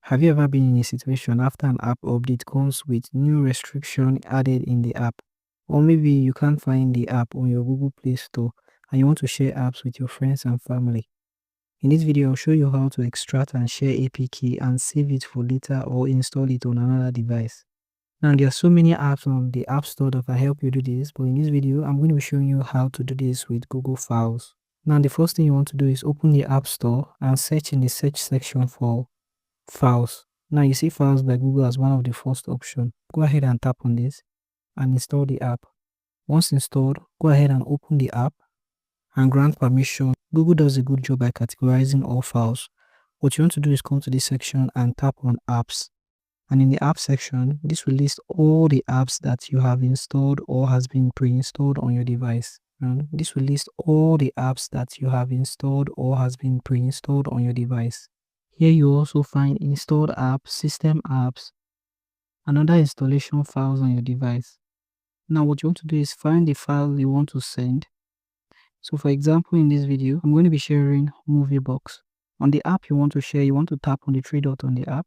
Have you ever been in a situation after an app update comes with new restriction added in the app? Or maybe you can't find the app on your Google Play Store and you want to share apps with your friends and family. In this video, I'll show you how to extract and share APK and save it for later or install it on another device. Now, there are so many apps on the App Store that can help you do this, but in this video, I'm going to be showing you how to do this with Google Files. Now, the first thing you want to do is open the App Store and search in the search section for Files. Now you see Files by Google as one of the first options. Go ahead and tap on this and install the app. Once installed, go ahead and open the app and grant permission. Google does a good job by categorizing all files. What you want to do is come to this section and tap on Apps. And in the app section, this will list all the apps that you have installed or has been pre-installed on your device. And this will list all the apps that you have installed or has been pre-installed on your device. Here you also find installed apps, system apps, and other installation files on your device. Now what you want to do is find the file you want to send. So for example, in this video, I'm going to be sharing movie box. On the app you want to share, you want to tap on the three dots on the app,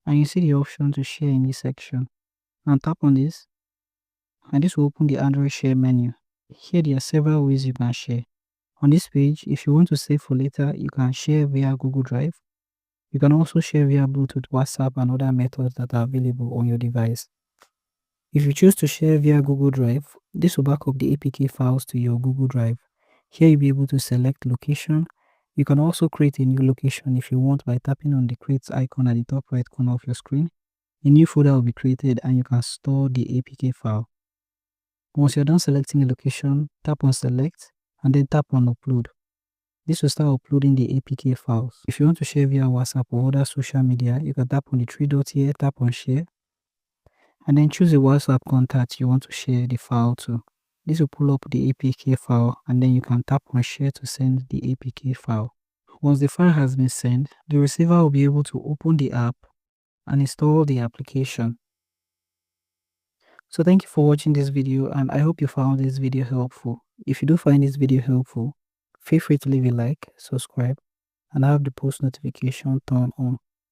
and you see the option to share in this section. Now tap on this, and this will open the Android share menu. Here there are several ways you can share. On this page, if you want to save for later, you can share via Google Drive. You can also share via Bluetooth, WhatsApp, and other methods that are available on your device. If you choose to share via Google Drive, this will back up the APK files to your Google Drive. Here you'll be able to select location. You can also create a new location if you want by tapping on the create icon at the top right corner of your screen. A new folder will be created and you can store the APK file. Once you're done selecting a location, tap on select and then tap on upload. This will start uploading the APK files. If you want to share via WhatsApp or other social media, you can tap on the three dots here, tap on share, and then choose a WhatsApp contact you want to share the file to. This will pull up the APK file, and then you can tap on share to send the APK file. Once the file has been sent, the receiver will be able to open the app and install the application. So thank you for watching this video, and I hope you found this video helpful. If you do find this video helpful, feel free to leave a like, subscribe, and have the post notification turned on.